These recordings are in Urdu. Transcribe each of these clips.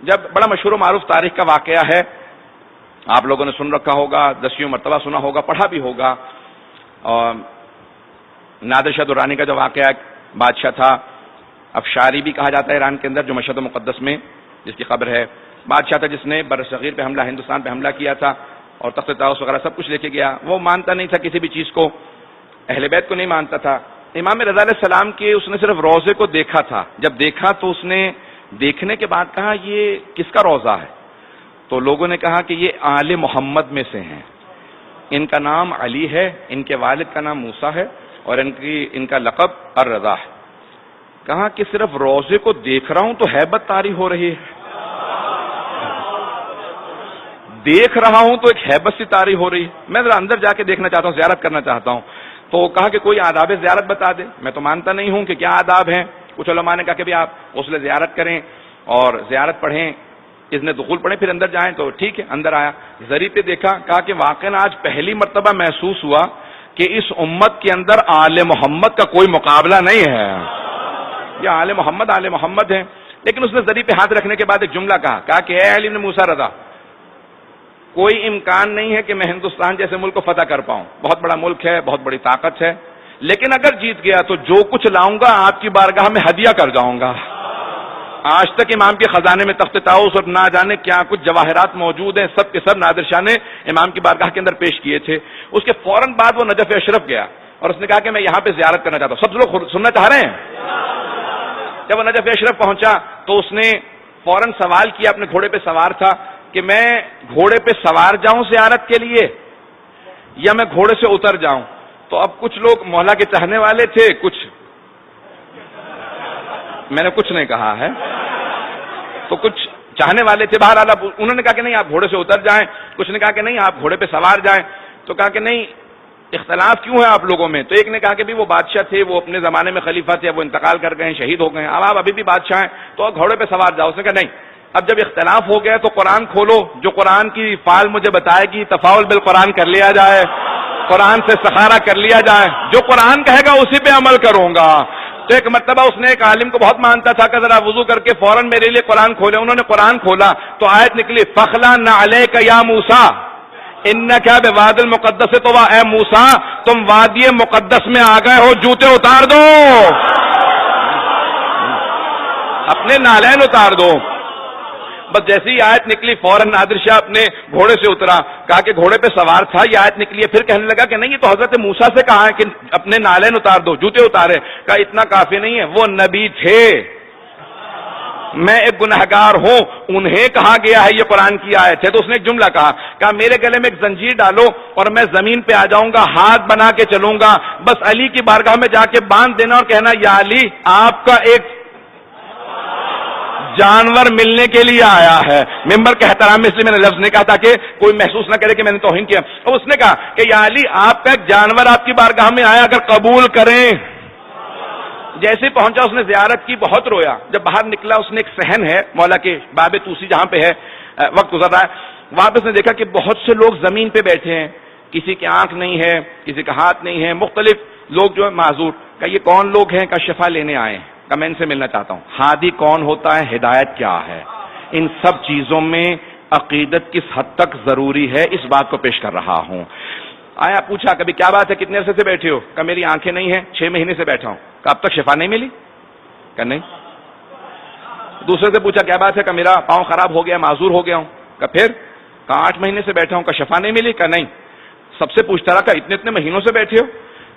جب بڑا مشہور و معروف تاریخ کا واقعہ ہے، آپ لوگوں نے سن رکھا ہوگا، 10ویں مرتبہ سنا ہوگا، پڑھا بھی ہوگا. اور نادر شاہ درانی کا جو واقعہ بادشاہ تھا، افشاری بھی کہا جاتا ہے ایران کے اندر، جو مشہد مقدس میں جس کی قبر ہے. بادشاہ تھا جس نے بر صغیر پہ حملہ، ہندوستان پہ حملہ کیا تھا اور تخت طاؤس وغیرہ سب کچھ لے کے گیا. وہ مانتا نہیں تھا کسی بھی چیز کو، اہل بیت کو نہیں مانتا تھا. امام رضا علیہ السلام کے اس نے صرف روضے کو دیکھا تھا. جب دیکھا تو اس نے دیکھنے کے بعد کہا یہ کس کا روضہ ہے؟ تو لوگوں نے کہا کہ یہ آل محمد میں سے ہیں، ان کا نام علی ہے، ان کے والد کا نام موسیٰ ہے اور ان کا لقب الرضا ہے. کہا کہ صرف روضے کو دیکھ رہا ہوں تو ہیبت طاری ہو رہی ہے، دیکھ رہا ہوں تو ایک ہیبت سی طاری ہو رہی ہے، میں ذرا اندر جا کے دیکھنا چاہتا ہوں، زیارت کرنا چاہتا ہوں. تو کہا کہ کوئی آداب زیارت بتا دے. میں تو مانتا نہیں ہوں کہ کیا آداب ہیں. کچھ علماء نے کہا کہ بھی آپ غسل زیارت کریں اور زیارت پڑھیں، اذن دخول پڑھیں، پھر اندر جائیں. تو ٹھیک ہے، اندر آیا، زری پہ دیکھا، کہا کہ واقعا آج پہلی مرتبہ محسوس ہوا کہ اس امت کے اندر آل محمد کا کوئی مقابلہ نہیں ہے. یہ آل محمد ہیں. لیکن اس نے زری پہ ہاتھ رکھنے کے بعد ایک جملہ کہا کہ اے علی بن موسیٰ رضا، کوئی امکان نہیں ہے کہ میں ہندوستان جیسے ملک کو فتح کر پاؤں، بہت بڑا ملک ہے، بہت بڑی طاقت ہے، لیکن اگر جیت گیا تو جو کچھ لاؤں گا آپ کی بارگاہ میں ہدیہ کر جاؤں گا. آج تک امام کے خزانے میں تخت طاؤس اور نہ جانے کیا کچھ جواہرات موجود ہیں، سب کے سب نادر شاہ نے امام کی بارگاہ کے اندر پیش کیے تھے. اس کے فوراً بعد وہ نجف اشرف گیا اور اس نے کہا کہ میں یہاں پہ زیارت کرنا چاہتا ہوں. سب لوگ سننا چاہ رہے ہیں؟ جب وہ نجف اشرف پہنچا تو اس نے فوراً سوال کیا، اپنے گھوڑے پہ سوار تھا، کہ میں گھوڑے پہ سوار جاؤں زیارت کے لیے یا میں گھوڑے سے اتر جاؤں؟ تو اب کچھ لوگ مولا کے چاہنے والے تھے، کچھ میں نے کچھ نہیں کہا ہے، تو کچھ چاہنے والے تھے. بہرحال انہوں نے کہا کہ نہیں آپ گھوڑے سے اتر جائیں، کچھ نے کہا کہ نہیں آپ گھوڑے پہ سوار جائیں. تو کہا کہ نہیں، اختلاف کیوں ہے آپ لوگوں میں؟ تو ایک نے کہا کہ بھی وہ بادشاہ تھے، وہ اپنے زمانے میں خلیفہ تھے، وہ انتقال کر گئے ہیں، شہید ہو گئے ہیں، اب آپ ابھی بھی بادشاہ ہیں تو گھوڑے پہ سوار جاؤ. اس نے کہا نہیں، اب جب اختلاف ہو گیا تو قرآن کھولو، جو قرآن کی فعال مجھے بتائے گی، تفاعل بالقرآن کر لیا جائے، قرآن سے سخارہ کر لیا جائے، جو قرآن کہے گا اسی پہ عمل کروں گا. تو ایک مرتبہ اس نے ایک عالم کو بہت مانتا تھا کہ ذرا وضو کر کے فوراً میرے لیے قرآن کھولے. انہوں نے قرآن کھولا تو آیت نکلی، فخلا نعلیک یا موسیٰ انک بوادی المقدس طویٰ، اے موسیٰ تم وادی مقدس میں آ گئے ہو، جوتے اتار دو، اپنے نالین اتار دو. بس جیسی ہی آیت نکلی فوراً نادر شاہ اپنے گھوڑے سے اترا. کہا کہ گھوڑے پہ سوار تھا، یہ آیت نکلی ہے. پھر کہنے لگا کہ نہیں، یہ تو حضرت موسیٰ سے کہا ہے کہ اپنے نالین اتار دو، جوتے اتارے. کہا اتنا کافی نہیں ہے، وہ نبی تھے، میں ایک گنہگار ہوں، انہیں کہا گیا ہے یہ قرآن کی آیت ہے. تو اس نے ایک جملہ کہا میرے گلے میں ایک زنجیر ڈالو اور میں زمین پہ آ جاؤں گا، ہاتھ بنا کے چلوں گا، بس علی کی بارگاہ میں جا کے باندھ دینا اور کہنا یا علی آپ کا ایک جانور ملنے کے لیے آیا ہے. ممبر کے احترام میں اس لیے میں نے لفظ نہیں کہا تاکہ کوئی محسوس نہ کرے کہ میں نے توہین کیا. اور اس نے کہا کہ یا علی آپ کا ایک جانور آپ کی بارگاہ میں آیا، اگر قبول کریں. جیسے پہنچا اس نے زیارت کی، بہت رویا. جب باہر نکلا اس نے ایک صحن ہے مولا کے باب توسی جہاں پہ ہے، وقت گزر رہا ہے، وہاں پہ اس نے دیکھا کہ بہت سے لوگ زمین پہ بیٹھے ہیں، کسی کی آنکھ نہیں ہے، کسی کا ہاتھ نہیں ہے، مختلف لوگ جو ہے معذور. کہ یہ کون لوگ ہیں؟ کہ شفا لینے آئے ہیں. کہ میں ان سے ملنا چاہتا ہوں. ہادی کون ہوتا ہے؟ ہدایت کیا ہے؟ ان سب چیزوں میں عقیدت کس حد تک ضروری ہے، اس بات کو پیش کر رہا ہوں. آیا پوچھا کبھی کیا بات ہے، کتنے عرصے سے بیٹھے ہو؟ کہ میری آنکھیں نہیں ہیں، 6 مہینے سے بیٹھا ہوں. کہ اب تک شفا نہیں ملی؟ کہ نہیں. دوسرے سے پوچھا کیا بات ہے؟ کہ میرا پاؤں خراب ہو گیا، معذور ہو گیا ہوں. کہ پھر؟ کہ 8 مہینے سے بیٹھا ہوں. کہ شفا نہیں ملی؟ کہ نہیں. سب سے پوچھتا رہا کہ اتنے مہینوں سے بیٹھے ہو؟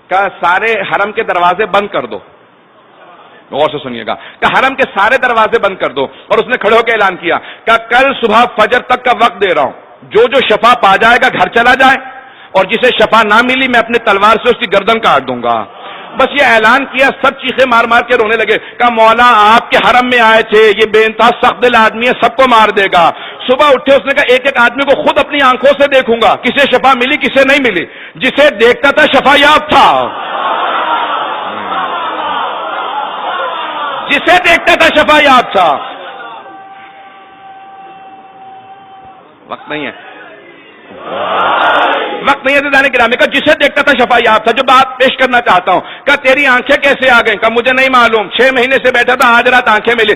کہ سارے حرم کے دروازے بند کر دو. غور سے سنیے گا. کہ حرم کے سارے دروازے بند کر دو. اور اس نے کھڑے ہو کے اعلان کیا کہ کل صبح فجر تک کا وقت دے رہا ہوں، جو شفا پا جائے گا گھر چلا جائے، اور جسے شفا نہ ملی میں اپنے تلوار سے اس کی گردن کاٹ دوں گا. بس یہ اعلان کیا، سب چیخیں مار مار کے رونے لگے. کہ مولا آپ کے حرم میں آئے تھے، یہ بے انتہا سخت دل آدمی ہے، سب کو مار دے گا. صبح اٹھے اس نے کہا ایک ایک آدمی کو خود اپنی آنکھوں سے دیکھوں گا، کسے شفا ملی کسے نہیں ملی. جسے دیکھتا تھا شفا یاب تھا، جسے دیکھتا تھا شفا یاب تھا. وقت نہیں ہے دانے گرامی کا. جسے دیکھتا تھا شفا یاب تھا. جو بات پیش کرنا چاہتا ہوں کہ تیری آنکھیں کیسے آ گئیں؟ کہ مجھے نہیں معلوم، 6 مہینے سے بیٹھا تھا، آج رات آنکھیں ملی.